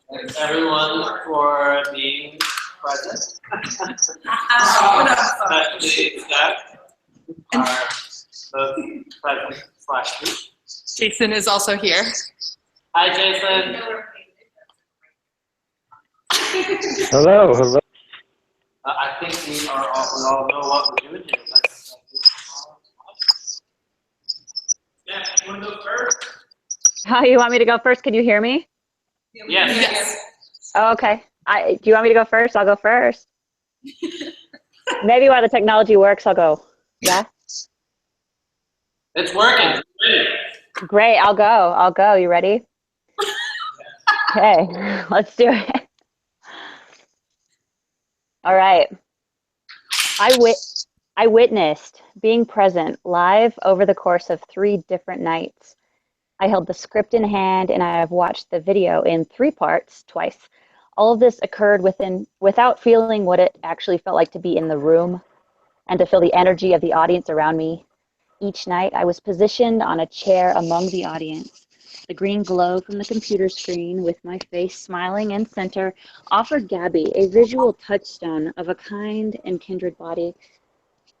Thanks everyone for being present. Especially Steph, our both present / speech. Jason is also here. Hi, Jason. Hello, hello. I think we all know what we're doing here. Yeah, you want to go first? How you want me to go first? Can you hear me? Yes. Oh, okay. Do you want me to go first? I'll go first. Maybe while the technology works, I'll go. Yeah? It's working. Great. I'll go. You ready? Okay. Let's do it. All right. I witnessed being present live over the course of 3 different nights. I held the script in hand and I have watched the video in 3 parts twice. All of this occurred without feeling what it actually felt like to be in the room and to feel the energy of the audience around me. Each night I was positioned on a chair among the audience. The green glow from the computer screen with my face smiling in center offered Gabby a visual touchstone of a kind and kindred body.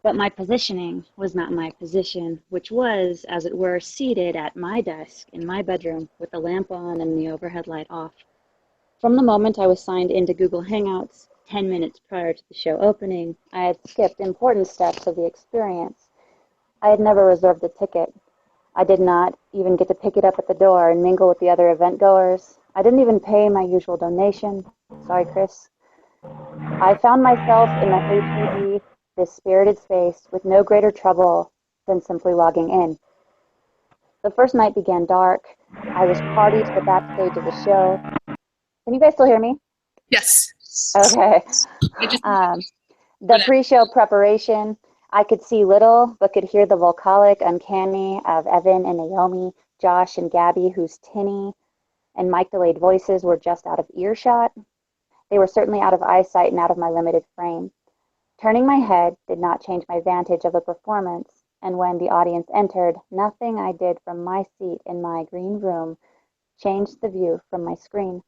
But my positioning was not my position, which was, as it were, seated at my desk in my bedroom with the lamp on and the overhead light off. From the moment I was signed into Google Hangouts, 10 minutes prior to the show opening, I had skipped important steps of the experience. I had never reserved a ticket. I did not even get to pick it up at the door and mingle with the other event goers. I didn't even pay my usual donation. Sorry, Chris. I found myself in the HED, this spirited space, with no greater trouble than simply logging in. The first night began dark. I was party to the backstage of the show. Can you guys still hear me? Yes. Okay. The pre-show preparation, I could see little, but could hear the vocalic uncanny of Evan and Naomi, Josh and Gabby, whose tinny and mic-delayed voices were just out of earshot. They were certainly out of eyesight and out of my limited frame. Turning my head did not change my vantage of the performance, and when the audience entered, nothing I did from my seat in my green room changed the view from my screen.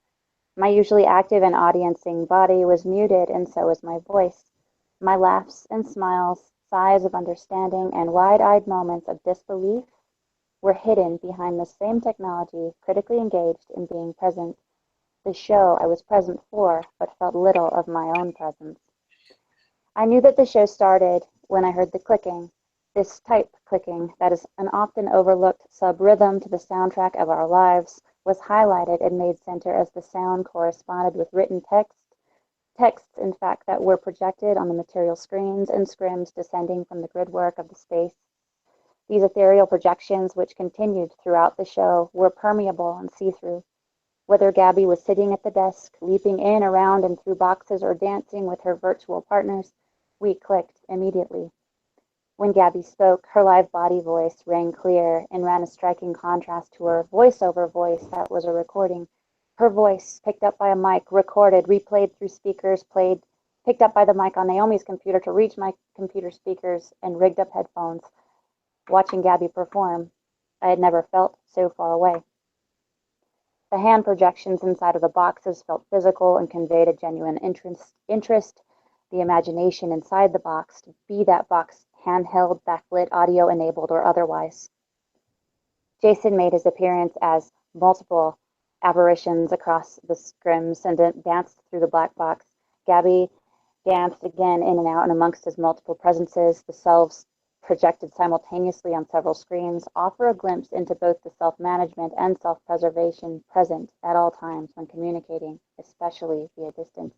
My usually active and audiencing body was muted, and so was my voice. My laughs and smiles, sighs of understanding, and wide-eyed moments of disbelief were hidden behind the same technology, critically engaged in being present. The show I was present for, but felt little of my own presence. I knew that the show started when I heard the clicking, this type clicking that is an often overlooked sub-rhythm to the soundtrack of our lives, was highlighted and made center as the sound corresponded with written texts in fact that were projected on the material screens and scrims descending from the gridwork of the space. These ethereal projections, which continued throughout the show, were permeable and see-through. Whether Gabby was sitting at the desk, leaping in, around, and through boxes, or dancing with her virtual partners, we clicked immediately. When Gabby spoke, her live body voice rang clear and ran a striking contrast to her voiceover voice that was a recording. Her voice, picked up by a mic, recorded, replayed through speakers, picked up by the mic on Naomi's computer to reach my computer speakers and rigged up headphones. Watching Gabby perform, I had never felt so far away. The hand projections inside of the boxes felt physical and conveyed a genuine interest, the imagination inside the box, be that box handheld, backlit, audio-enabled, or otherwise. Jason made his appearance as multiple apparitions across the scrims and danced through the black box. Gabby danced again in and out and amongst his multiple presences, the selves projected simultaneously on several screens, offer a glimpse into both the self-management and self-preservation present at all times when communicating, especially via distance.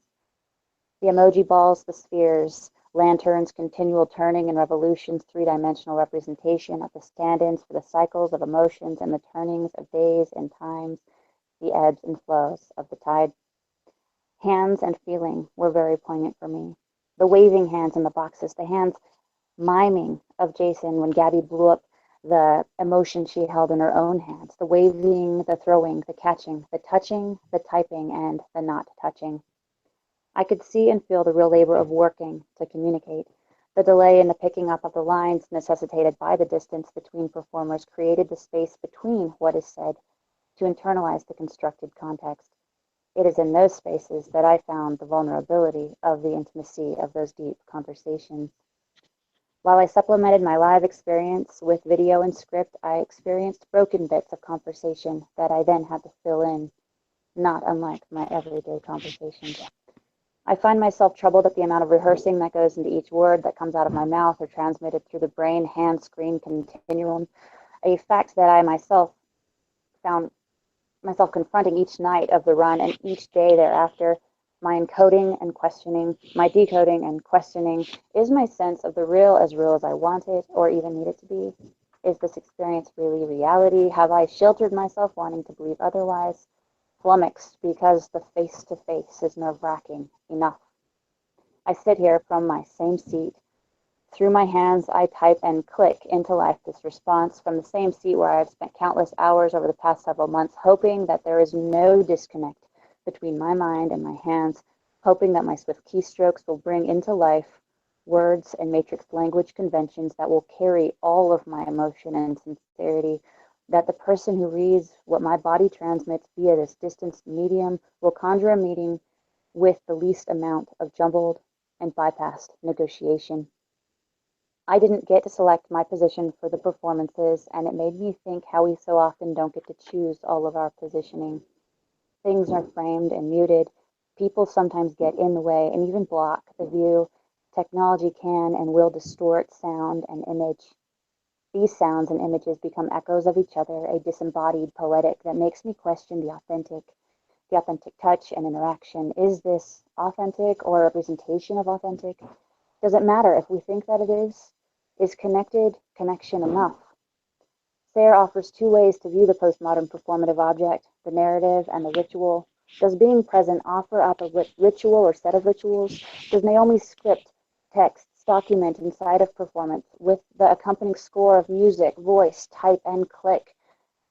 The emoji balls, the spheres, lanterns, continual turning and revolutions, 3-dimensional representation of the stand-ins for the cycles of emotions and the turnings of days and times, the ebbs and flows of the tide. Hands and feeling were very poignant for me. The waving hands in the boxes, the hands miming of Jason when Gabby blew up the emotion she held in her own hands, the waving, the throwing, the catching, the touching, the typing, and the not touching. I could see and feel the real labor of working to communicate, The delay in the picking up of the lines necessitated by the distance between performers created the space between what is said to internalize the constructed context. It is in those spaces that I found the vulnerability of the intimacy of those deep conversations. While I supplemented my live experience with video and script, I experienced broken bits of conversation that I then had to fill in, not unlike my everyday conversations. I find myself troubled at the amount of rehearsing that goes into each word that comes out of my mouth or transmitted through the brain-hand-screen continuum, a fact that I myself found myself confronting each night of the run and each day thereafter. My encoding and questioning, my decoding and questioning, is my sense of the real as I want it or even need it to be? Is this experience really reality? Have I sheltered myself wanting to believe otherwise? Flummoxed because the face-to-face is nerve-wracking enough. I sit here from my same seat. Through my hands, I type and click into life this response from the same seat where I've spent countless hours over the past several months, hoping that there is no disconnect between my mind and my hands, hoping that my swift keystrokes will bring into life words and matrix language conventions that will carry all of my emotion and sincerity, that the person who reads what my body transmits via this distanced medium will conjure a meeting with the least amount of jumbled and bypassed negotiation. I didn't get to select my position for the performances, and it made me think how we so often don't get to choose all of our positioning. Things are framed and muted. People sometimes get in the way and even block the view. Technology can and will distort sound and image. These sounds and images become echoes of each other, a disembodied poetic that makes me question the authentic touch and interaction. Is this authentic or a representation of authentic? Does it matter if we think that it is? Is connected connection enough? Sayre offers two ways to view the postmodern performative object, the narrative and the ritual. Does being present offer up a ritual or set of rituals? Does Naomi's script, texts, document inside of performance with the accompanying score of music, voice, type, and click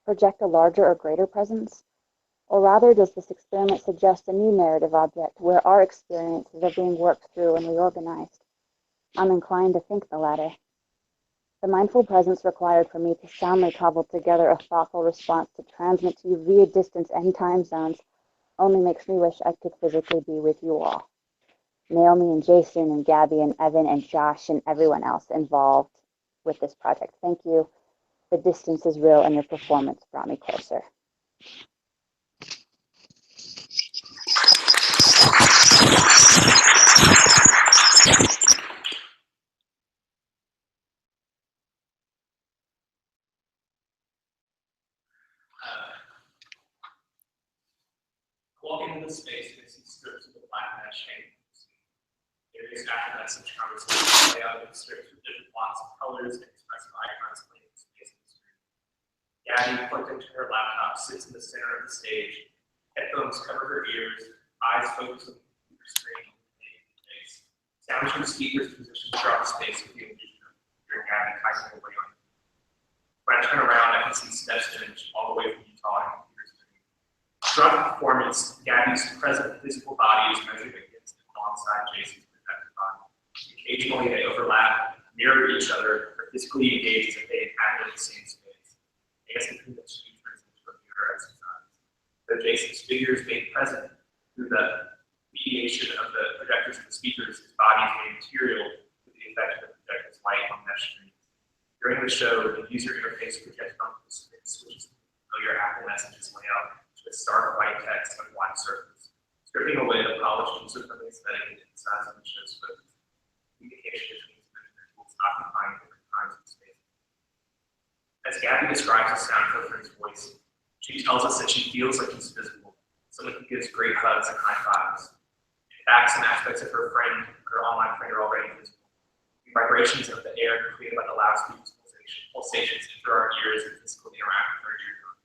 project a larger or greater presence? Or rather, does this experiment suggest a new narrative object where our experiences are being worked through and reorganized? I'm inclined to think the latter. The mindful presence required for me to soundly cobble together a thoughtful response to transmit to you via distance and time zones only makes me wish I could physically be with you all. Naomi and Jason and Gabby and Evan and Josh and everyone else involved with this project. Thank you. The distance is real and your performance brought me closer. Walk into the space and see strips of the black mesh hanging. Areas after that, such conversations play out in strips with different blocks of colors and expressive icons playing in space and screen. Gabby, plugged into her laptop, sits in the center of the stage. Headphones cover her ears, eyes focused on the computer screen and face. Sounds from speakers positioned throughout the space with the illusion of hearing Gabby typing away on it. When I turn around, I can see Steph's image all the way from Utah and computer screen. Throughout the performance, Gabby's present physical body is measured against and alongside Jason's projected body. Occasionally, they overlap, mirror each other, or physically engage as if they inhabit the same space. I guess between the two turns into a mirror exercise. Though Jason's figure is made present through the mediation of the projectors and the speakers, his body is made material through the effect of the projector's light on mesh screens. During the show, the user interface projected onto the screen switches from familiar Apple Messages layout to a stark white text on a black surface, stripping away the polished user-friendly aesthetic and emphasizing the show's focus. Communication between individuals occupying different times and spaces. As Gabby describes the sound filter in his voice, she tells us that she feels like he's visible, someone who gives great hugs and high fives. In fact, some aspects of her online friend are already visible. The vibrations of the air created by the loudspeakers pulsations enter our ears and physically interact with our eardrums.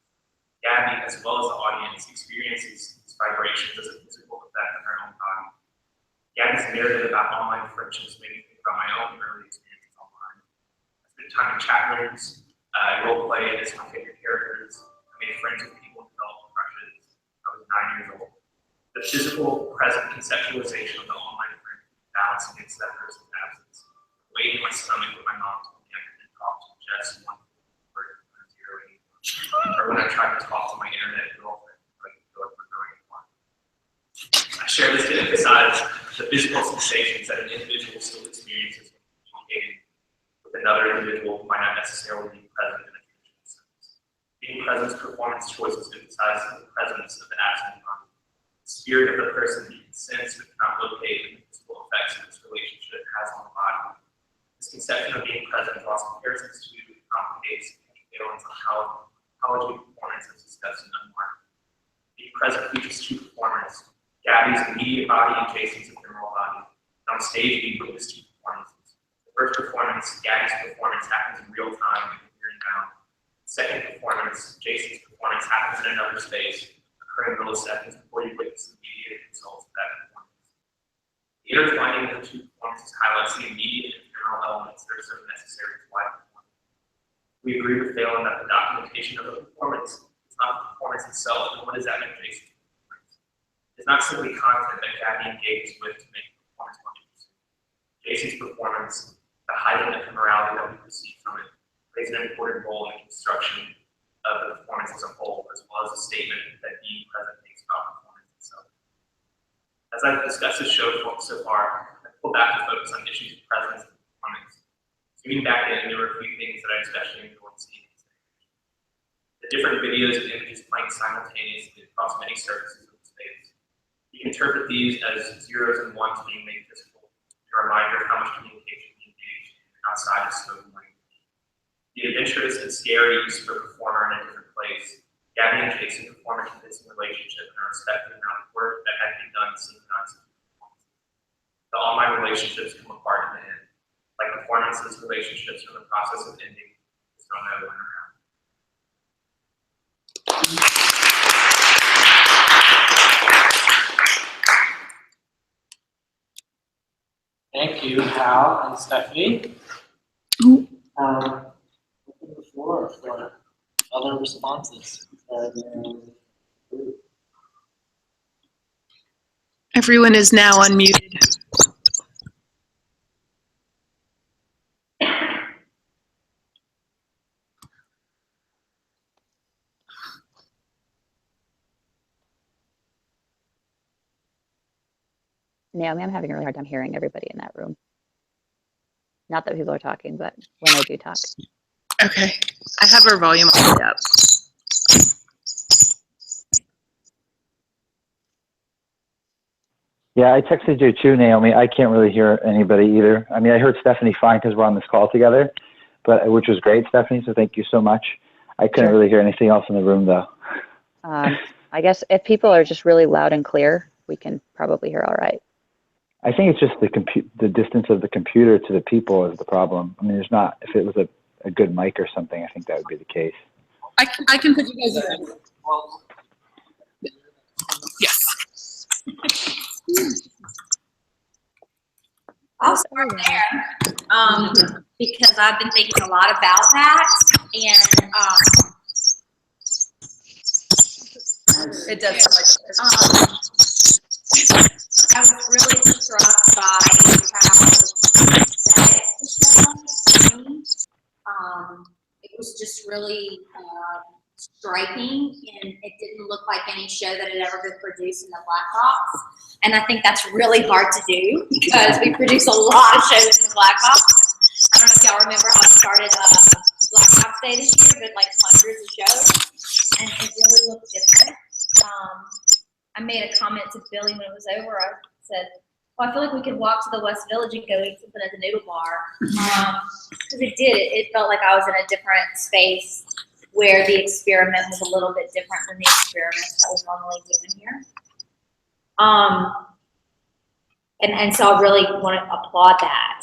Gabby, as well as the audience, experiences these vibrations as a physical effect on her own body. Gabby's narrative about online friendships made me think about my own early experiences online. I spent time in chat rooms, role play as my favorite characters. I made friends with people and developed crushes. I was 9 years old. The physical, present conceptualization of the online friend balance against that person's absence. pain in my stomach when my mom told me I couldn't talk to just one word or zero anymore. Or when I tried to talk to my internet girlfriend, like we're growing apart. I share this to emphasize the physical sensations that an individual still experiences when communicating with another individual who might not necessarily be present in a traditional sense. Being present's performance choices emphasize the presence of the absent body. The spirit of the person you can sense but cannot locate in the physical effects of this relationship has on the body. This conception of being present draws comparisons to and complicates any failings on how college performance is discussed in Unmarked. Being present features two performers, Gabby's immediate body and Jason's ephemeral body. On stage, we witness two performances. The first performance, Gabby's performance, happens in real time and here and now. The second performance, Jason's performance, happens in another space, occurring milliseconds before you witness the immediate results of that performance. The intertwining of the two performances highlights the immediate and ephemeral elements that are so necessary to live performance. We agree with Phelan that the documentation of the performance is not the performance itself, and what does that mean, Jason? It's not simply content that Gabby engages with to make the performance more interesting. Jason's performance, the height and ephemerality that we perceive from it, plays an important role in the construction of the performance as a whole, as well as a statement that being present makes about performance itself. As I've discussed this show so far, I pulled back to focus on issues of presence and performance. Zooming back in, there were a few things that I especially enjoyed seeing. The different videos and images playing simultaneously across many surfaces of the space. You can interpret these as zeros and ones being made physical, a reminder of how much communication we engage in outside of spoken language. The adventurous and scary use of a performer in a different place. Gabby and Jason perform a convincing relationship and are respecting the amount of work that had been done to synchronize the performances. The online relationships come apart in the end. Like performances, relationships are in the process of ending. There's no way around. Thank you, Hal and Stephanie. Open the floor for other responses. Everyone is now unmuted. Naomi, I'm having a really hard time hearing everybody in that room. Not that people are talking, but when they do talk. Okay. I have our volume all the way up. Yeah, I texted you too, Naomi. I can't really hear anybody either. I mean, I heard Stephanie fine because we're on this call together, but which was great, Stephanie. So thank you so much. I couldn't really hear anything else in the room though. I guess if people are just really loud and clear, we can probably hear all right. I think it's just the distance of the computer to the people is the problem. I mean, there's not, if it was a good mic or something, I think that would be the case. I can put you guys in. Yes. I'll start there because I've been thinking a lot about that, and It does sound like I was really struck by how aesthetic the show was. It was just really striking, and it didn't look like any show that had ever been produced in the Black Box. And I think that's really hard to do because we produce a lot of shows in the Black Box. I don't know if y'all remember how I started Black Box Day this year, but like hundreds of shows, and it really looked different. I made a comment to Billy when it was over. I said, well, I feel like we could walk to the West Village and go eat something at the noodle bar. Because it felt like I was in a different space where the experiment was a little bit different than the experiments that we normally do in here. And so I really want to applaud that.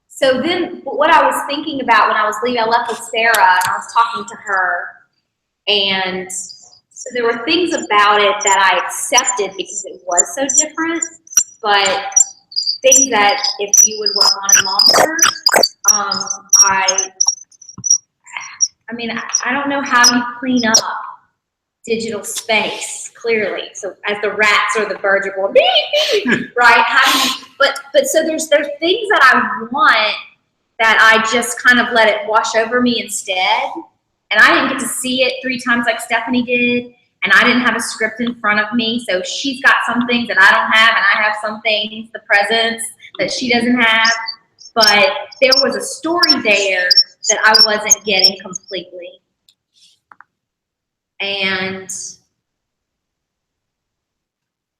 So then what I was thinking about when I was leaving, I left with Sarah and I was talking to her, and so there were things about it that I accepted because it was so different, but things that if you would work on it longer, I mean, I don't know how you clean up digital space clearly. So as the rats or the birds are going, beep, beep, right? How do you, but so there's things that I want that I just kind of let it wash over me instead. And I didn't get to see it 3 times like Stephanie did. And I didn't have a script in front of me. So she's got some things that I don't have, and I have some things, the presents that she doesn't have. But there was a story there that I wasn't getting completely. And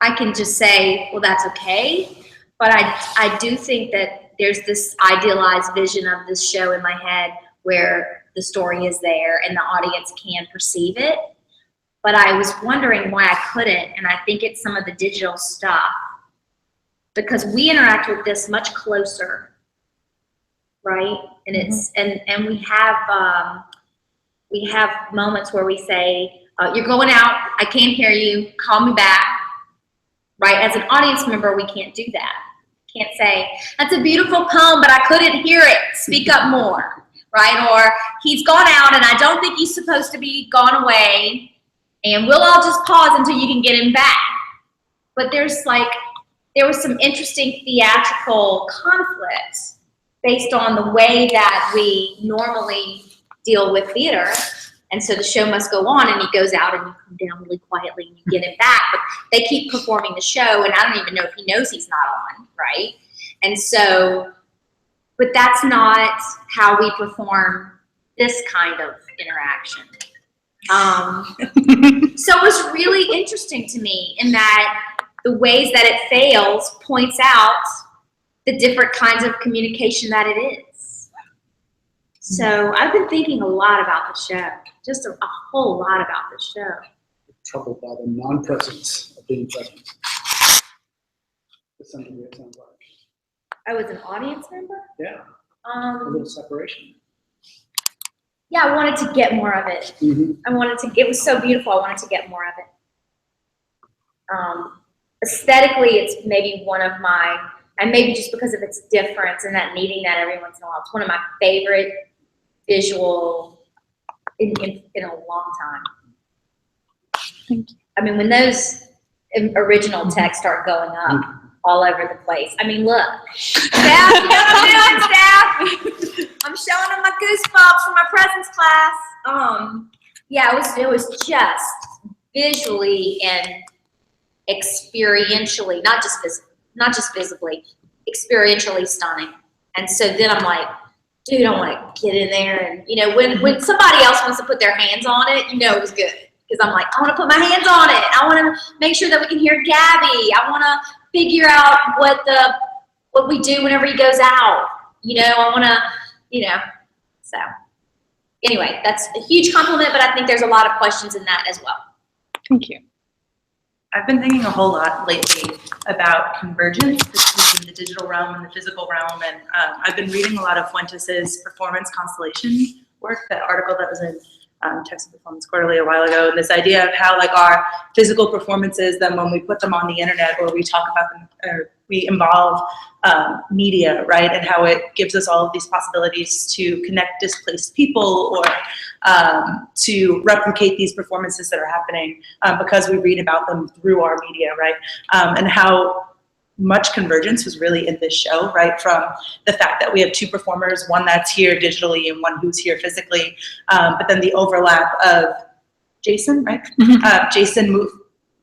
I can just say, well, that's okay. But I do think that there's this idealized vision of this show in my head where the story is there and the audience can perceive it. But I was wondering why I couldn't, and I think it's some of the digital stuff. Because we interact with this much closer, right? And it's and we have moments where we say, you're going out, I can't hear you, call me back, right? As an audience member, we can't do that. Can't say, that's a beautiful poem, but I couldn't hear it, speak up more, right? Or he's gone out and I don't think he's supposed to be gone away, and we'll all just pause until you can get him back. But there was some interesting theatrical conflict based on the way that we normally deal with theater. And so the show must go on, and he goes out and you come down really quietly and you get him back. But they keep performing the show, and I don't even know if he knows he's not on, right? And so, but that's not how we perform this kind of interaction. So it was really interesting to me in that the ways that it fails points out the different kinds of communication that it is. So I've been thinking a lot about the show, just a whole lot about the show. Troubled by the non-presence of being present. To some degree, it sounds like. I was an audience member? Yeah, a little separation. Yeah, I wanted to get more of it. Mm-hmm. It was so beautiful, I wanted to get more of it. Aesthetically, it's maybe one of my, and maybe just because of its difference and that needing that every once in a while, it's one of my favorite visual in a long time. Thank you. I mean, when those original texts start going up all over the place, I mean, look, staff, you know what I'm doing, staff? I'm showing them my goosebumps from my presence class. Yeah, it was just visually and experientially, not just visibly, experientially stunning. And so then I'm like, dude, I want to get in there, and when somebody else wants to put their hands on it, it was good, because I'm like, I want to put my hands on it. I want to make sure that we can hear Gabby. I want to figure out what we do whenever he goes out. I want to. So anyway, that's a huge compliment, but I think there's a lot of questions in that as well. Thank you. I've been thinking a whole lot lately about convergence between the digital realm and the physical realm, and I've been reading a lot of Fuentes' performance constellation work, that article that was in Texas Performance Quarterly a while ago, and this idea of how our physical performances, then when we put them on the internet or we talk about them, or we involve media, right, and how it gives us all of these possibilities to connect displaced people or to replicate these performances that are happening because we read about them through our media, right, and how much convergence was really in this show, right? From the fact that we have 2 performers, one that's here digitally and one who's here physically, but then the overlap of Jason, right? Jason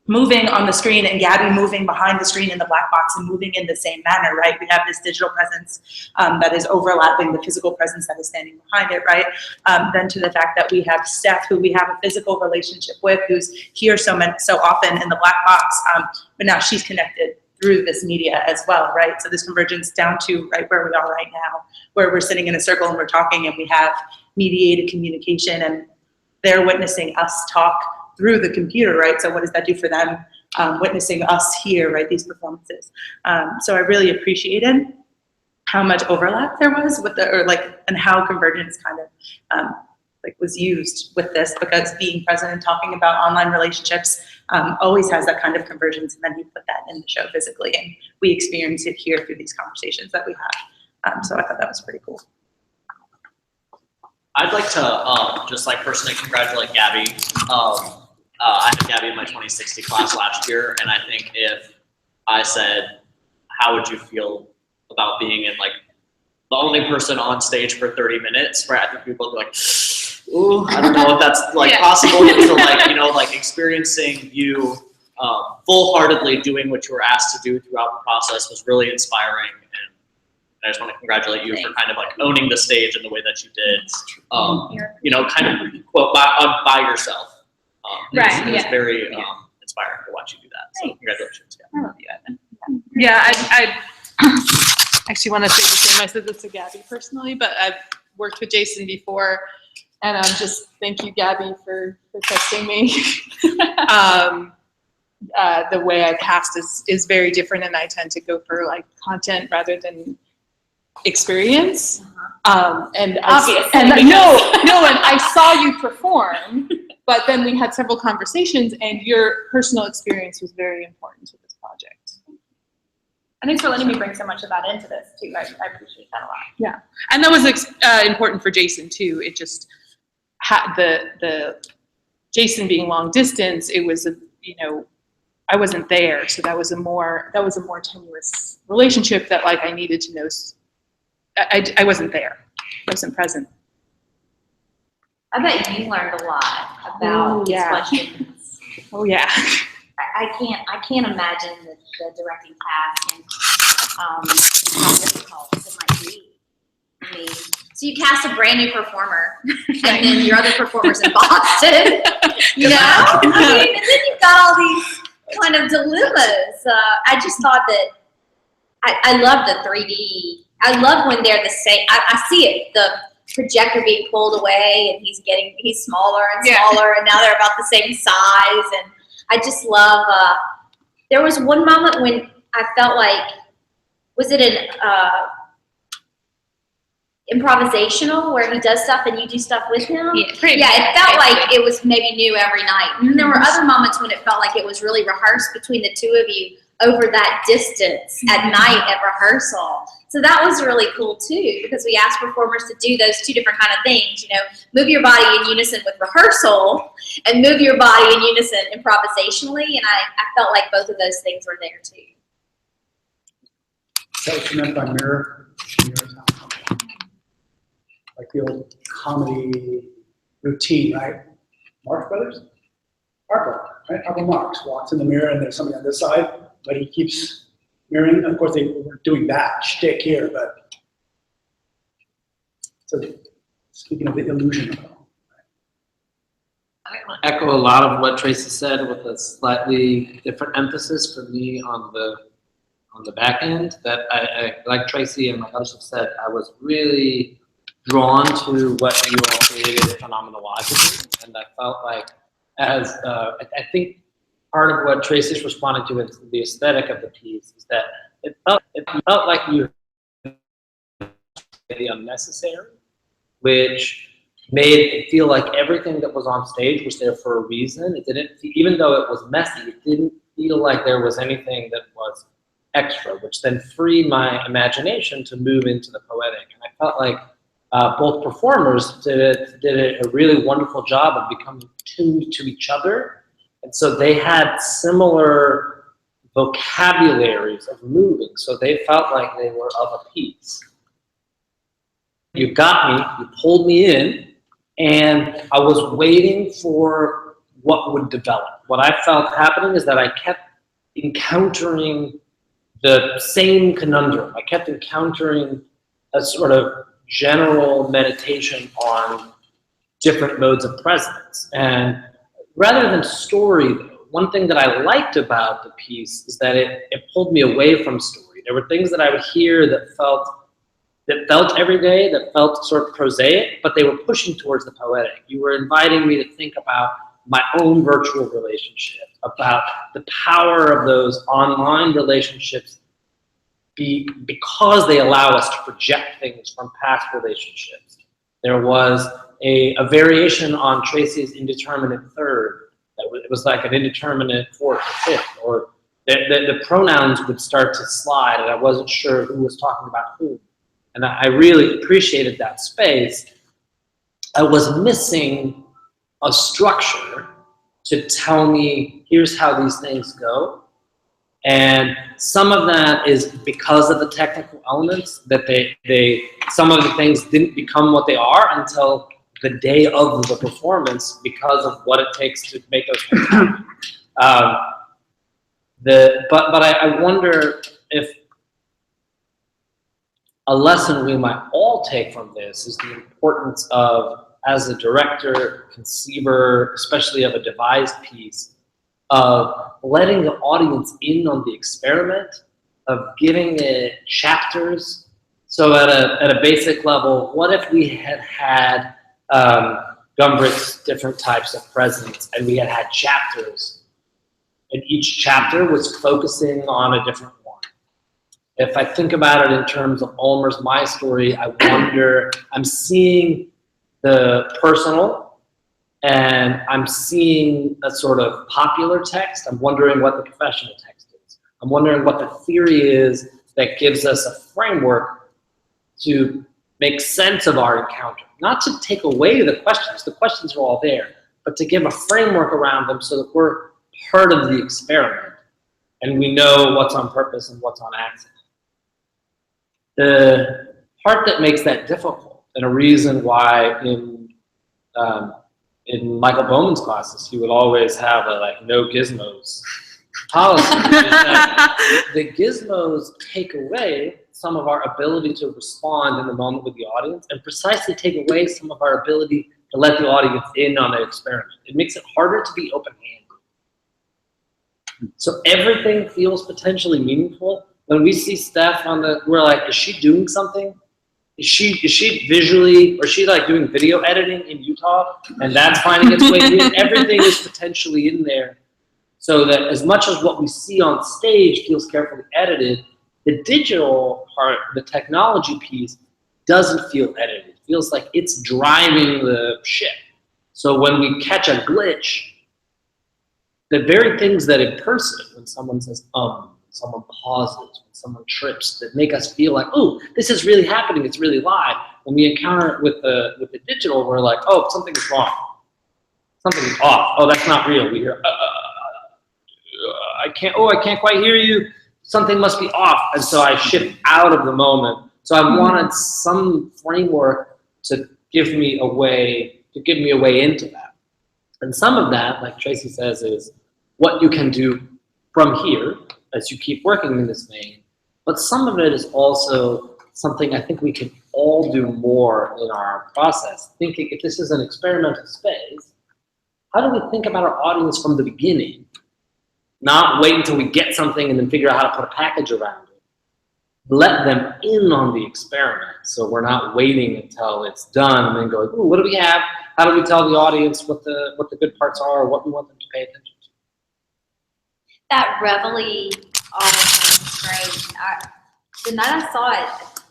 moving on the screen and Gabby moving behind the screen in the black box and moving in the same manner, right? We have this digital presence that is overlapping the physical presence that is standing behind it, right? Then to the fact that we have Steph, who we have a physical relationship with, who's here so often in the black box, but now she's connected through this media as well, right? So this convergence down to right where we are right now, where we're sitting in a circle and we're talking and we have mediated communication and they're witnessing us talk through the computer, right? So what does that do for them witnessing us here, right? These performances. So I really appreciated how much overlap there was with and how convergence kind of was used with this, because being present and talking about online relationships always has that kind of convergence, and then you put that in the show physically, and we experience it here through these conversations that we have. So I thought that was pretty cool. I'd like to just personally congratulate Gabby. I had Gabby in my 2060 class last year, and I think if I said, how would you feel about being in like the only person on stage for 30 minutes, right? I think people would be like, ooh, I don't know if that's like possible. And so like, you know, like experiencing you full-heartedly doing what you were asked to do throughout the process was really inspiring. And I just want to congratulate you for kind of like owning the stage in the way that you did, you know, kind of quote by yourself. It was very inspiring to watch you do that. So congratulations. I love you, Evan. Yeah, I actually want to say the same. I said this to Gabby personally, but I've worked with Jason before, and just thank you, Gabby, for trusting me. The way I cast is very different, and I tend to go for like content rather than experience. And Obviously, and I saw you perform, but then we had several conversations, and your personal experience was very important to this project. And thanks for letting me bring so much of that into this too. I appreciate that a lot. Yeah, and that was important for Jason too. It just had the Jason being long distance. It was I wasn't there, so that was a more tenuous relationship that like I needed to know. I wasn't there. I wasn't present. I bet you learned a lot about these questions. Oh yeah. I can't imagine the directing task and how difficult it might be. I mean, so you cast a brand new performer, and then your other performers in Boston, you know? I mean, and then you've got all these kind of dilemmas. I just thought that I love the 3D. I love when they're the same. I see it, the projector being pulled away, and he's smaller and smaller, and now they're about the same size. And I just love, there was one moment when I felt like, was it an improvisational where he does stuff and you do stuff with him? Yeah, it felt like it was maybe new every night. And there were other moments when it felt like it was really rehearsed between the two of you over that distance at night at rehearsal. So that was really cool too, because we asked performers to do those two different kind of things, you know, move your body in unison with rehearsal and move your body in unison improvisationally. And I felt like both of those things were there too. Is that what you meant by mirror? Like the old comedy routine, right? Marx Brothers? Harpo, right? Harpo Marx walks in the mirror and there's somebody on this side, but he keeps mirroring. Of course, they were doing that shtick here, but so speaking of the illusion of it all. I echo a lot of what Tracy said with a slightly different emphasis for me on the back end. That I like Tracy and my others have said, I was really drawn to what you all created phenomenologically, and I felt like I think part of what Tracy's responding to is the aesthetic of the piece is that it felt like you the unnecessary, which made it feel like everything that was on stage was there for a reason. It didn't, even though it was messy, it didn't feel like there was anything that was extra, which then freed my imagination to move into the poetic. And I felt like both performers did a really wonderful job of becoming tuned to each other. And so they had similar vocabularies of moving, so they felt like they were of a piece. You got me, you pulled me in, and I was waiting for what would develop. What I felt happening is that I kept encountering the same conundrum. I kept encountering a sort of general meditation on different modes of presence. And rather than story, one thing that I liked about the piece is that it pulled me away from story. There were things that I would hear that felt everyday, that felt sort of prosaic, but they were pushing towards the poetic. You were inviting me to think about my own virtual relationship, about the power of those online relationships because they allow us to project things from past relationships. There was a variation on Tracy's indeterminate third. It was like an indeterminate fourth or fifth, or the pronouns would start to slide, and I wasn't sure who was talking about who. And I really appreciated that space. I was missing a structure to tell me, here's how these things go. And some of that is because of the technical elements that some of the things didn't become what they are until the day of the performance because of what it takes to make those things happen. But I wonder if a lesson we might all take from this is the importance of, as a director, conceiver, especially of a devised piece, of letting the audience in on the experiment, of giving it chapters. So at a basic level, what if we had Gumbrick's different types of presence and we had chapters, and each chapter was focusing on a different one? If I think about it in terms of Ulmer's My Story, I wonder, I'm seeing the personal, and I'm seeing a sort of popular text. I'm wondering what the professional text is. I'm wondering what the theory is that gives us a framework to make sense of our encounter. Not to take away the questions are all there, but to give a framework around them so that we're part of the experiment and we know what's on purpose and what's on accident. The part that makes that difficult, and a reason why in Michael Bowman's classes, he would always have a no gizmos policy. Is that the gizmos take away some of our ability to respond in the moment with the audience, and precisely take away some of our ability to let the audience in on the experiment. It makes it harder to be open-handed. So everything feels potentially meaningful. When we see Steph we're like, is she doing something? Is she visually, or is she doing video editing in Utah, and that's finding its way in? Everything is potentially in there, so that as much as what we see on stage feels carefully edited, the digital part, the technology piece, doesn't feel edited. It feels like it's driving the ship. So when we catch a glitch, the very things that in person, when someone says, someone pauses, when someone trips, that make us feel like, oh, this is really happening, it's really live. When we encounter it with the digital, we're like, oh, something is wrong. Something is off. Oh, that's not real. We hear, I can't quite hear you. Something must be off. And so I shift out of the moment. So I wanted some framework to give me a way into that. And some of that, like Tracy says, is what you can do from here as you keep working in this vein. But some of it is also something I think we can all do more in our process. Thinking, if this is an experimental space, how do we think about our audience from the beginning? Not wait until we get something and then figure out how to put a package around it. Let them in on the experiment, so we're not waiting until it's done and then going, ooh, what do we have? How do we tell the audience what the good parts are, or what we want them to pay attention to? That Reveille sounds great. The night I saw it,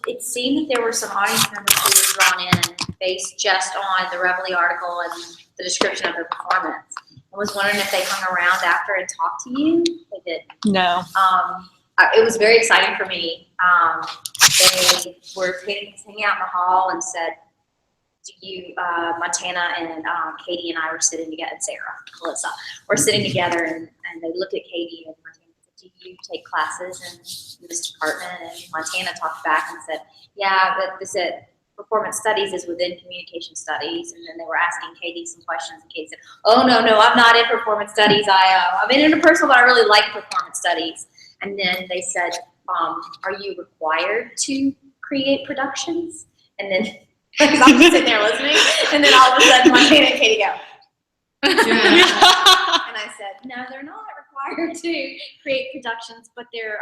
it seemed that there were some audience members who were drawn in based just on the Reveille article and the description of their performance. I was wondering if they hung around after and talked to you. They did. No. It was very exciting for me. They were hanging out in the hall and said, Montana and Katie and I were sitting together, and Sarah, Melissa, were sitting together, and they looked at Katie and Montana and said, do you take classes in this department? And Montana talked back and said, yeah, but this performance studies is within communication studies. And then they were asking Katie some questions, and Katie said, oh, no, I'm not in performance studies. I'm in interpersonal, but I really like performance studies. And then they said, are you required to create productions? And then, because I'm just sitting there listening, and then all of a sudden Montana and Katie go. And I said, no, they're not required to create productions, but they're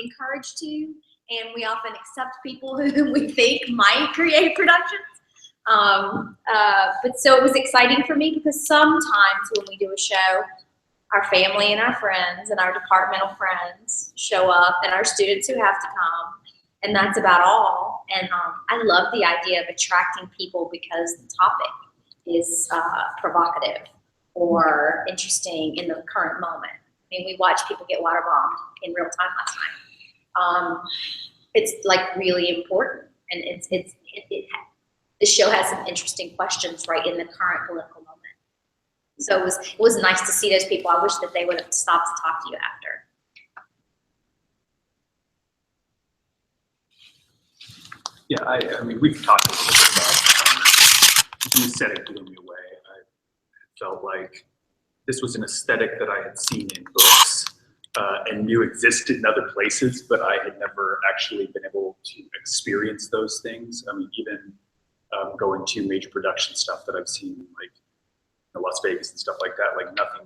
encouraged to, and we often accept people who we think might create productions. But so it was exciting for me, because sometimes when we do a show, our family and our friends and our departmental friends show up, and our students who have to come, and that's about all. And I love the idea of attracting people because the topic is provocative or interesting in the current moment. I mean, we watched people get water bombed in real time last night. It's really important, and the show has some interesting questions right in the current political moment. So it was nice to see those people. I wish that they would have stopped to talk to you after. Yeah, I mean, we've talked a little bit about the aesthetic blew me away. I felt like this was an aesthetic that I had seen in books and knew existed in other places, but I had never actually been able to experience those things. I mean, even going to major production stuff that I've seen, like Las Vegas and stuff like that, like nothing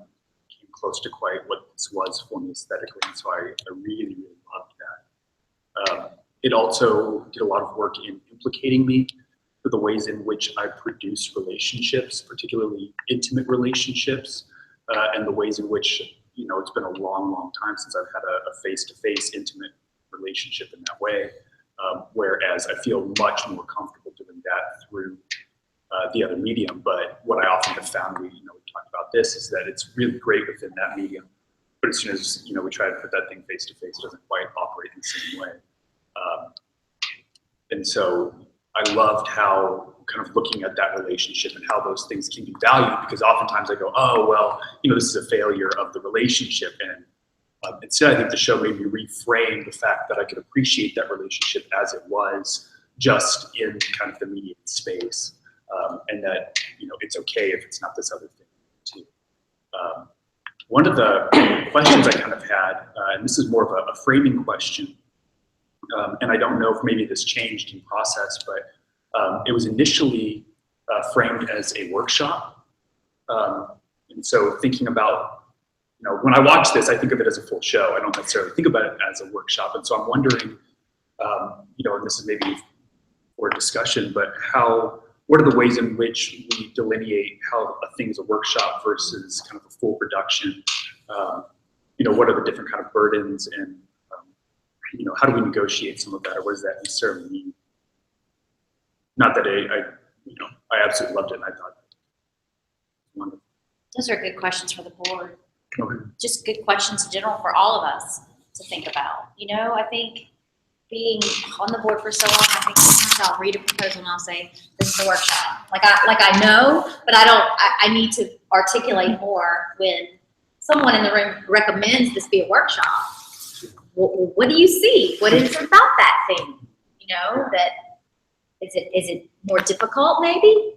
came close to quite what this was for me aesthetically. And so I really, really loved that. It also did a lot of work in implicating me for the ways in which I produce relationships, particularly intimate relationships, and the ways in which, you know, it's been a long, long time since I've had a face-to-face intimate relationship in that way, whereas I feel much more comfortable doing that through the other medium. But what I often have found, we talked about this, is that it's really great within that medium, but as soon as, we try to put that thing face-to-face, it doesn't quite operate in the same way. And so I loved how kind of looking at that relationship and how those things can be valued, because oftentimes I go, oh, well, this is a failure of the relationship. And instead, I think the show made me reframe the fact that I could appreciate that relationship as it was, just in kind of the media space. And that, it's okay if it's not this other thing too. One of the questions I kind of had, and this is more of a framing question, and I don't know if maybe this changed in process, but it was initially framed as a workshop. And so thinking about, when I watch this, I think of it as a full show. I don't necessarily think about it as a workshop. And so I'm wondering, and this is maybe for discussion, but what are the ways in which we delineate how a thing is a workshop versus kind of a full production? What are the different kind of burdens, and how do we negotiate some of that, or what does that necessarily mean? Not that I absolutely loved it, and I thought it was wonderful. Those are good questions for the board. Okay. Just good questions in general for all of us to think about. I think being on the board for so long, I think sometimes I'll read a proposal and I'll say, this is a workshop. Like I know, but I need to articulate more when someone in the room recommends this be a workshop. What do you see? What is it about that thing? That is it more difficult maybe?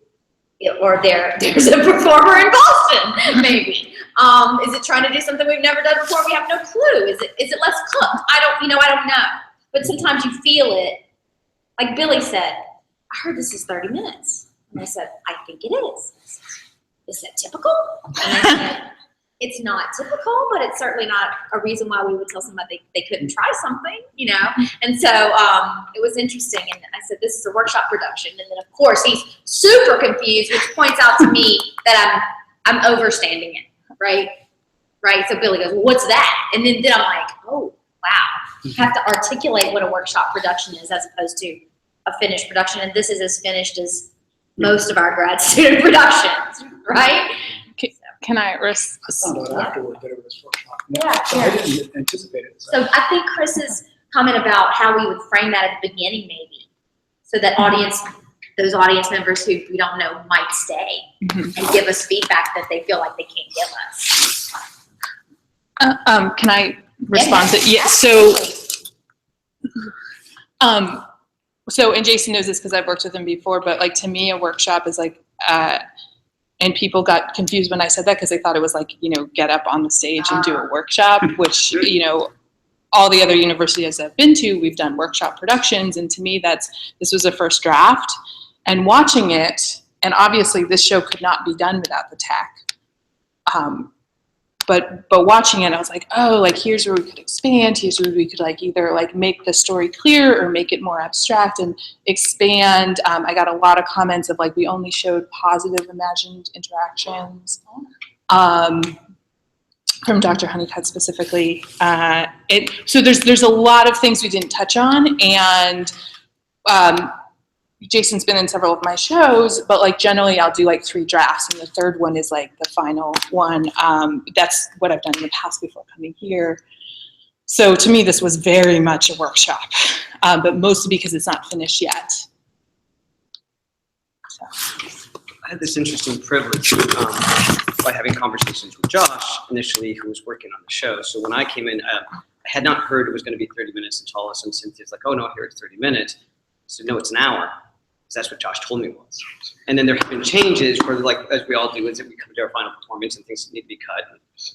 Or there's a performer in Boston, maybe. Is it trying to do something we've never done before? We have no clue. Is it less cooked? I don't know. But sometimes you feel it. Like Billy said, I heard this is 30 minutes. And I said, I think it is. Is that typical? And I said, it's not typical, but it's certainly not a reason why we would tell somebody they couldn't try something, And so it was interesting. And I said, this is a workshop production. And then, of course, he's super confused, which points out to me that I'm overstanding it, right? Right? So Billy goes, well, what's that? And then I'm like, oh, wow. You have to articulate what a workshop production is as opposed to a finished production. And this is as finished as most of our grad student productions, right? Can I I found out afterward that it was workshop. Yeah, So I didn't anticipate it. So I think Chris's comment about how we would frame that at the beginning, maybe, so that those audience members who we don't know might stay and give us feedback that they feel like they can't give us. Can I respond to? Yeah. So, and Jason knows this because I've worked with him before, but like to me, a workshop is like. And people got confused when I said that because they thought it was like, get up on the stage and do a workshop, which, all the other universities I've been to, we've done workshop productions. And to me, this was a first draft. And watching it, and obviously this show could not be done without the tech. But watching it, I was like, oh, like here's where we could expand. Here's where we could like either like make the story clear or make it more abstract and expand. I got a lot of comments of like we only showed positive imagined interactions from Dr. Honeycutt specifically. So there's a lot of things we didn't touch on, and Jason's been in several of my shows, but like generally I'll do like 3 drafts, and the third one is like the final one. That's what I've done in the past before coming here. So to me, this was very much a workshop, but mostly because it's not finished yet. So. I had this interesting privilege by having conversations with Josh initially, who was working on the show. So when I came in, I had not heard it was going to be 30 minutes until all of a sudden Cynthia's like, oh no, here it's 30 minutes. I said, no, it's an hour, because that's what Josh told me it was. And then there have been changes where, like, as we all do, is that we come to our final performance and things need to be cut.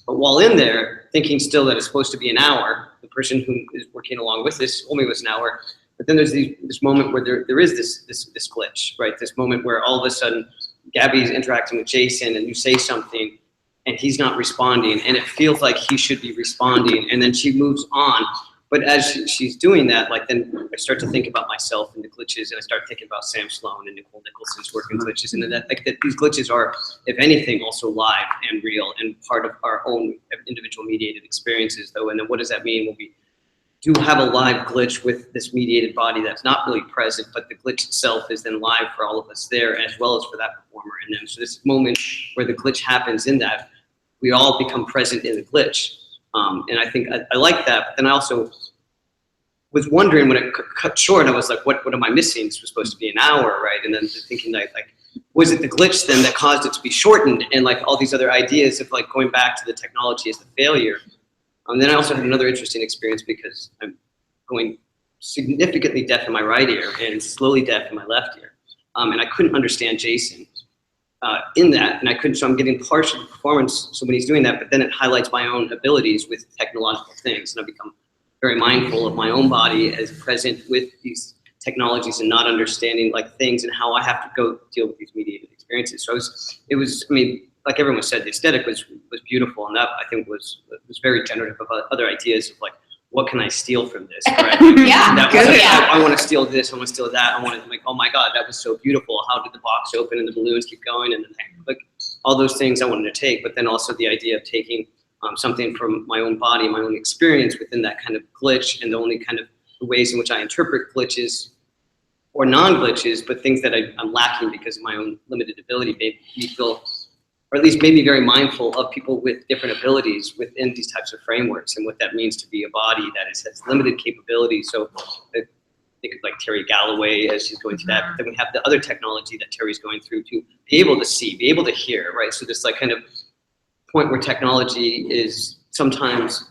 But while in there, thinking still that it's supposed to be an hour, the person who is working along with this told me it was an hour. But then there's this moment where there is this glitch, right? This moment where all of a sudden Gabby's interacting with Jason and you say something and he's not responding and it feels like he should be responding, and then she moves on. But as she's doing that, like, then I start to think about myself and the glitches, and I start thinking about Sam Sloan and Nicole Nicholson's work in glitches, and that these glitches are, if anything, also live and real and part of our own individual mediated experiences, though. And then what does that mean when we do have a live glitch with this mediated body that's not really present, but the glitch itself is then live for all of us there, as well as for that performer in them. So this moment where the glitch happens in that, we all become present in the glitch. And I think I like that, but then I also was wondering when it cut short, I was like, what am I missing? This was supposed to be an hour, right? And then thinking like, was it the glitch then that caused it to be shortened? And like all these other ideas of like going back to the technology as the failure. Then I also had another interesting experience because I'm going significantly deaf in my right ear and slowly deaf in my left ear. And I couldn't understand Jason in that, and I couldn't, so I'm getting partial performance, so when he's doing that, but then it highlights my own abilities with technological things, and I've become very mindful of my own body as present with these technologies and not understanding like things and how I have to go deal with these mediated experiences. So it was, I mean, like everyone said, the aesthetic was beautiful, and that I think was very generative of other ideas of like, what can I steal from this? Right? Yeah, that good. was, Yeah. I want to steal this, I want to steal that, I want to like, oh my God, that was so beautiful. How did the box open and the balloons keep going? And then like all those things I wanted to take, but then also the idea of taking something from my own body, my own experience within that kind of glitch, and the only kind of ways in which I interpret glitches or non-glitches, but things that I'm lacking because of my own limited ability made me feel, or at least made me very mindful of people with different abilities within these types of frameworks and what that means to be a body that has limited capability. So I think of like Terry Galloway as she's going through that, but then we have the other technology that Terry's going through to be able to see, be able to hear, right? So this like kind of point where technology is sometimes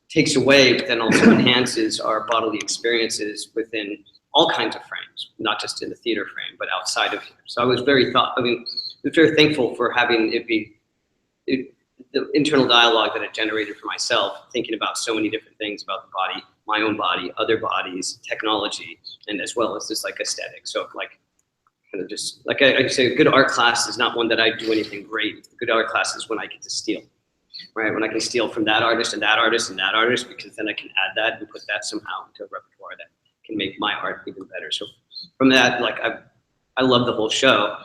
takes away, but then also enhances our bodily experiences within all kinds of frames, not just in the theater frame, but outside of here. So I was very very thankful for having it be the internal dialogue that it generated for myself, thinking about so many different things about the body, my own body, other bodies, technology, and as well as this like aesthetic. So like, kind of just, like I say, a good art class is not one that I do anything great. A good art class is when I get to steal, right? When I can steal from that artist and that artist and that artist, because then I can add that and put that somehow into a repertoire that can make my art even better. So from that, like I love the whole show.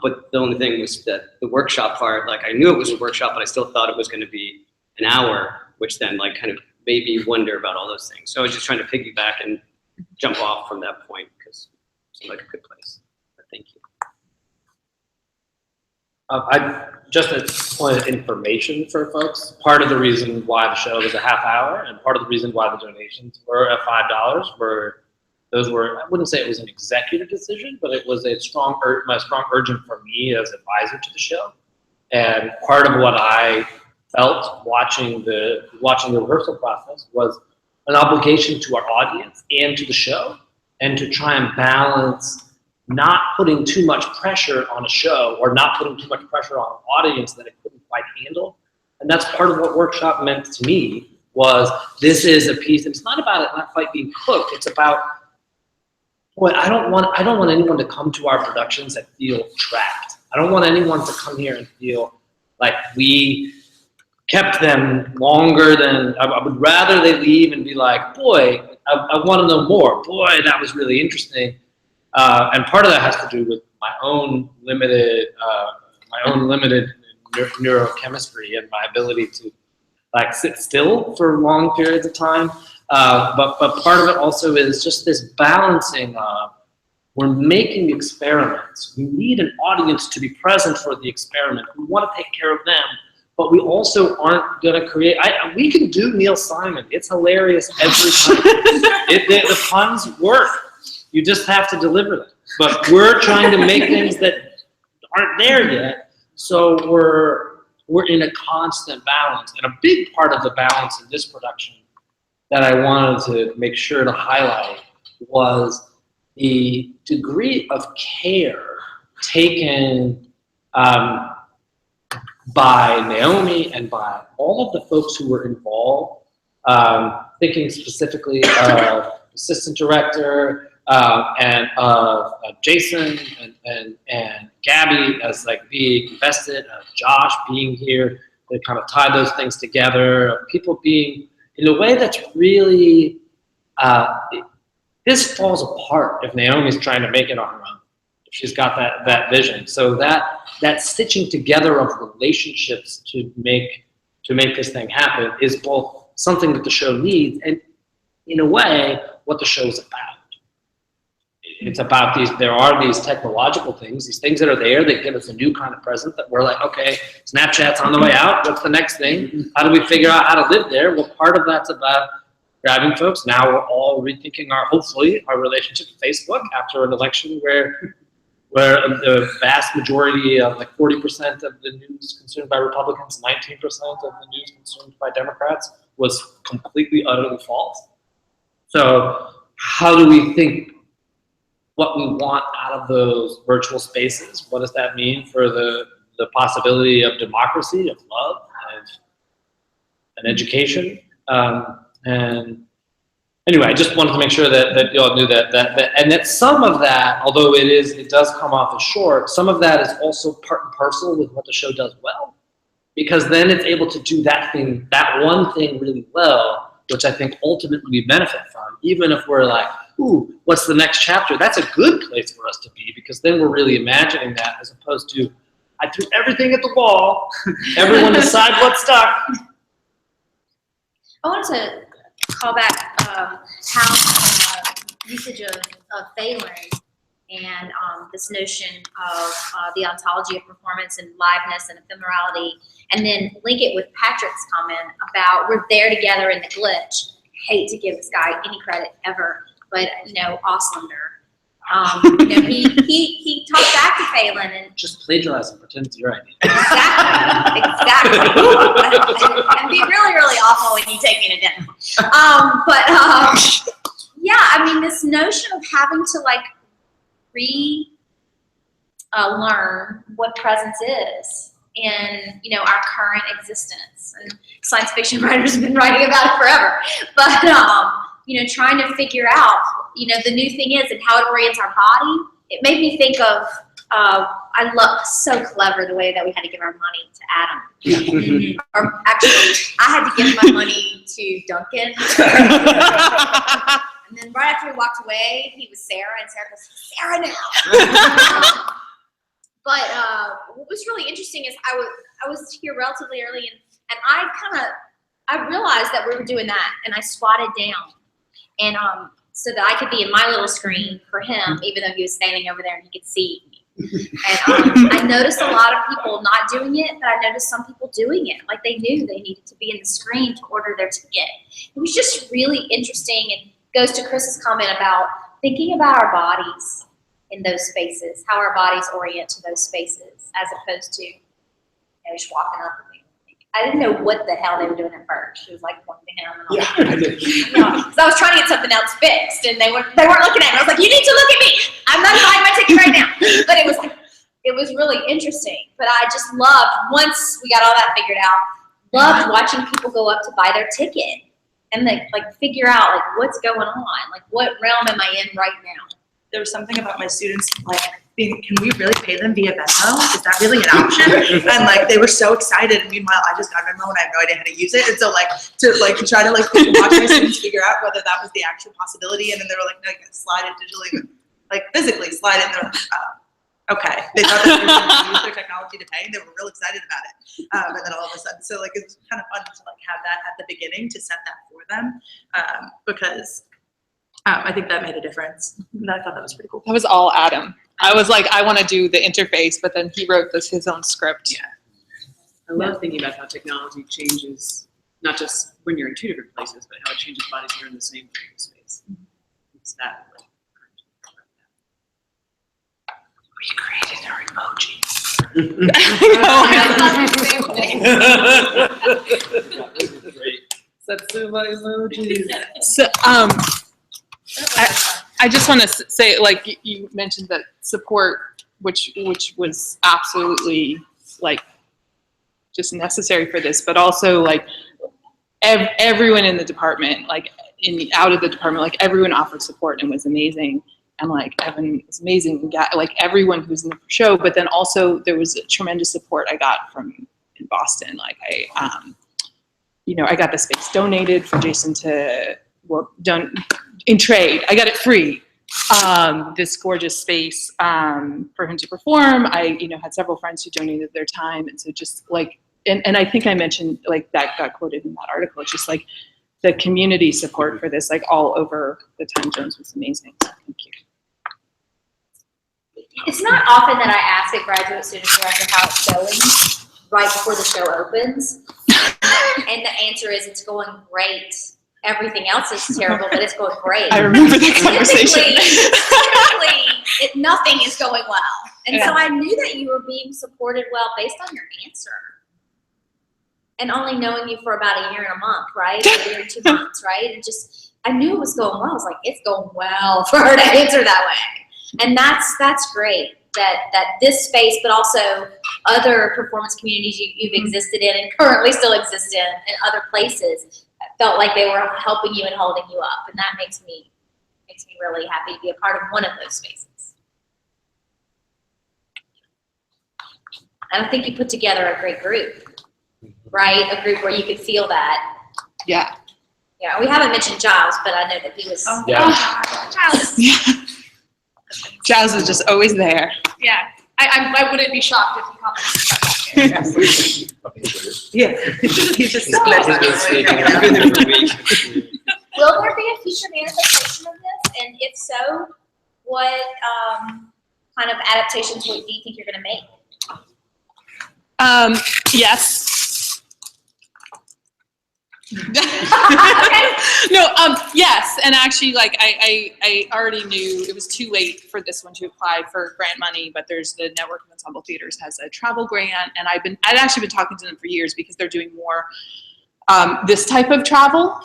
But the only thing was that the workshop part, like I knew it was a workshop, but I still thought it was going to be an hour, which then like kind of made me wonder about all those things. So I was just trying to piggyback and jump off from that point because it seemed like a good place. But thank you. I just a point of information for folks. Part of the reason why the show was a half hour, and part of the reason why the donations were at $5 were. Those were, I wouldn't say it was an executive decision, but it was a strong urgent for me as advisor to the show. And part of what I felt watching the rehearsal process was an obligation to our audience and to the show, and to try and balance not putting too much pressure on a show or not putting too much pressure on an audience that it couldn't quite handle. And that's part of what workshop meant to me, was this is a piece, and it's not about it not quite being cooked, it's about, boy, I don't want anyone to come to our productions that feel trapped. I don't want anyone to come here and feel like we kept them longer than, I would rather they leave and be like, boy, I want to know more. Boy, that was really interesting. And part of that has to do with my own limited neurochemistry and my ability to like sit still for long periods of time. But part of it also is just this balancing of, we're making experiments. We need an audience to be present for the experiment. We want to take care of them, but we also aren't going to create, we can do Neil Simon. It's hilarious every time. The puns work. You just have to deliver them. But we're trying to make things that aren't there yet. So we're in a constant balance. And a big part of the balance in this production that I wanted to make sure to highlight was the degree of care taken by Naomi and by all of the folks who were involved, thinking specifically of assistant director and of Jason and Gabby as like being invested, Josh being here to kind of tie those things together, people being in a way that's really, this falls apart if Naomi's trying to make it on her own. If she's got that vision. So that stitching together of relationships to make this thing happen is both something that the show needs and in a way what the show's about. It's about there are these technological things, these things that are there that give us a new kind of present that we're like, okay, Snapchat's on the way out. What's the next thing? How do we figure out how to live there? Well, part of that's about grabbing folks. Now we're all rethinking hopefully our relationship to Facebook after an election where the vast majority of like 40% of the news consumed by Republicans, 19% of the news consumed by Democrats was completely, utterly false. So how do we think what we want out of those virtual spaces? What does that mean for the possibility of democracy, of love, and education? And anyway, I just wanted to make sure that you all knew that and that some of that, although it does come off as short, some of that is also part and parcel with what the show does well, because then it's able to do that one thing really well, which I think ultimately we benefit from, even if we're like, ooh, what's the next chapter? That's a good place for us to be, because then we're really imagining that, as opposed to, I threw everything at the wall, everyone decide what's stuck. I wanted to call back how usage of Phelan and this notion of the ontology of performance and liveness and ephemerality, and then link it with Patrick's comment about we're there together in the glitch. Hate to give this guy any credit ever, but Auslander. He talked back to Phelan and just plagiarize and pretend it's your idea. Exactly. And be really, really awful when you take me to dinner. Yeah, I mean, this notion of having to like learn what presence is in our current existence, and science fiction writers have been writing about it forever. But trying to figure out the new thing is and how it orients our body. It made me think of I love so clever the way that we had to give our money to Adam. Or actually, I had to give my money to Duncan. And then right after we walked away, he was Sarah, and Sarah goes, Sarah now. But what was really interesting is I was here relatively early, and I realized that we were doing that, and I squatted down, and so that I could be in my little screen for him, even though he was standing over there and he could see me. And I noticed a lot of people not doing it, but I noticed some people doing it. Like they knew they needed to be in the screen to order their ticket. It was just really interesting, and goes to Chris's comment about thinking about our bodies in those spaces, how our bodies orient to those spaces, as opposed to just walking up with me. I didn't know what the hell they were doing at first. It was like pointing to him. And I did. Because I was trying to get something else fixed, and they weren't looking at me. I was like, "You need to look at me. I'm not buying my ticket right now." But it was really interesting. But I just loved, once we got all that figured out, loved watching people go up to buy their ticket and figure out what's going on, what realm am I in right now. There was something about my students can we really pay them via Venmo? Is that really an option? And they were so excited. Meanwhile, I just got Venmo and I have no idea how to use it. And so to try to watch my students figure out whether that was the actual possibility. And then they were no, you can slide it digitally, physically slide it. And they're okay. They thought that they were going to use their technology to pay, and they were real excited about it. And then all of a sudden, so it was kind of fun to have that at the beginning to set that for them, because I think that made a difference. And I thought that was pretty cool. That was all Adam. I was like, I want to do the interface, but then he wrote his own script. Yeah. I love thinking about how technology changes, not just when you're in two different places, but how it changes bodies that are in the same physical space. It's that. We created our emoji. Satsuma emojis. So, I just want to say, like, you mentioned that support, which was absolutely, like, just necessary for this, but also, like, everyone in the department, like, out of the department, like, everyone offered support and was amazing. And, like, Evan was amazing. Like, everyone who's in the show, but then also there was tremendous support I got from in Boston. Like, I got the space donated for Jason to work done in trade. I got it free. This gorgeous space for him to perform. I, had several friends who donated their time, and so just like, and I think I mentioned, like, that got quoted in that article. It's just like the community support for this, like, all over the time zones was amazing. Thank you. It's not often that I ask a graduate student director how it's going right before the show opens. And the answer is it's going great. Everything else is terrible, but it's going great. I remember that conversation. Typically, nothing is going well. And Yeah. so I knew that you were being supported well based on your answer. And only knowing you for about a year and a month, right? A year and 2 months, right? And just, I knew it was going well. I was like, it's going well for her to answer that way. And that's great. That this space, but also other performance communities you've existed in and currently still exist in other places, felt like they were helping you and holding you up. And that makes me really happy to be a part of one of those spaces. I think you put together a great group, right? A group where you could feel that. Yeah. Yeah, we haven't mentioned Giles, but I know that he was. Giles. Giles is just always there. Yeah, I wouldn't be shocked if he commented about that. Yeah. He's just No. He's been speaking. I've been there for a week. Will there be a future manifestation of this? And if so, what kind of adaptations do you think you're going to make? Yes. No, yes, and actually, like, I already knew it was too late for this one to apply for grant money, but there's the Network of Ensemble Theaters has a travel grant, and I'd actually been talking to them for years because they're doing more this type of travel,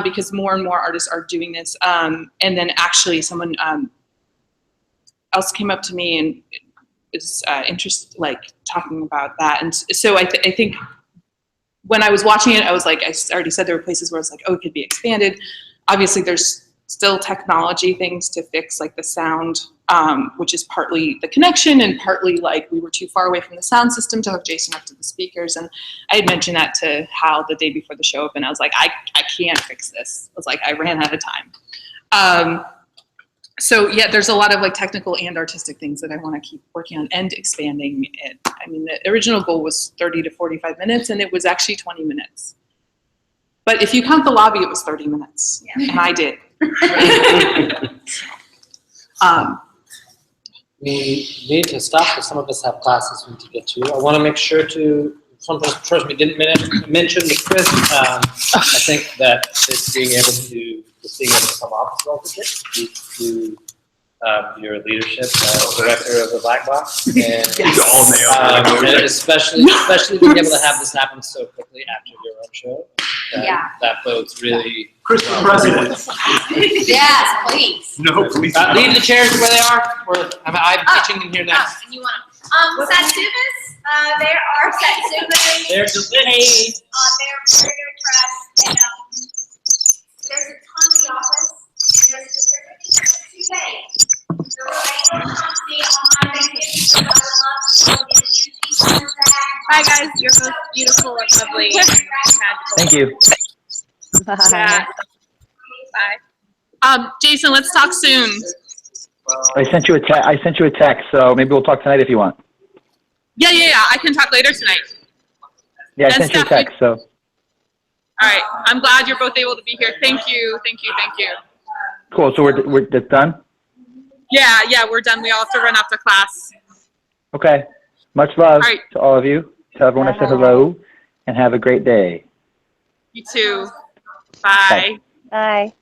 because more and more artists are doing this, and then actually someone else came up to me and is interested, like, talking about that, and so I think when I was watching it, I was like, I already said there were places where it's like, oh, it could be expanded. Obviously, there's still technology things to fix, like the sound, which is partly the connection and partly, like, we were too far away from the sound system to hook Jason up to the speakers. And I had mentioned that to Hal the day before the show opened. I was like, I can't fix this. I was like, I ran out of time. So yeah, there's a lot of, like, technical and artistic things that I want to keep working on and expanding it. I mean, the original goal was 30 to 45 minutes, and it was actually 20 minutes. But if you count the lobby, it was 30 minutes, and I did. We need to stop because some of us have classes we need to get to. I want to make sure to, first we didn't mention with Chris, I think that it's being able to come off as well due to your leadership, director of the Black Box. And, and especially being able to have this happen so quickly after your own show. That bodes really. Chris, the president. Yes, please. No, please. Leave the chairs where they are. I'm teaching them here next. And you want to, Satsumas, there are Satsumas. They're delayed. They're very impressed. And, there's a ton in the office. And there's a certificate today. So I don't come see on my vacation. So I would love to get an empty bag. Bye, guys. You're both beautiful and lovely and magical. Thank you. Yeah. Bye. Jason, let's talk soon. I sent you a text, so maybe we'll talk tonight if you want. Yeah. I can talk later tonight. Yeah, I And sent you a Stephanie- text, so. All right. I'm glad you're both able to be here. Thank you. Cool, so we're that's done? Yeah, we're done. We all have to run off to class. Okay. Much love All right. to all of you. Tell everyone I said hello, and have a great day. You too. Bye. Bye.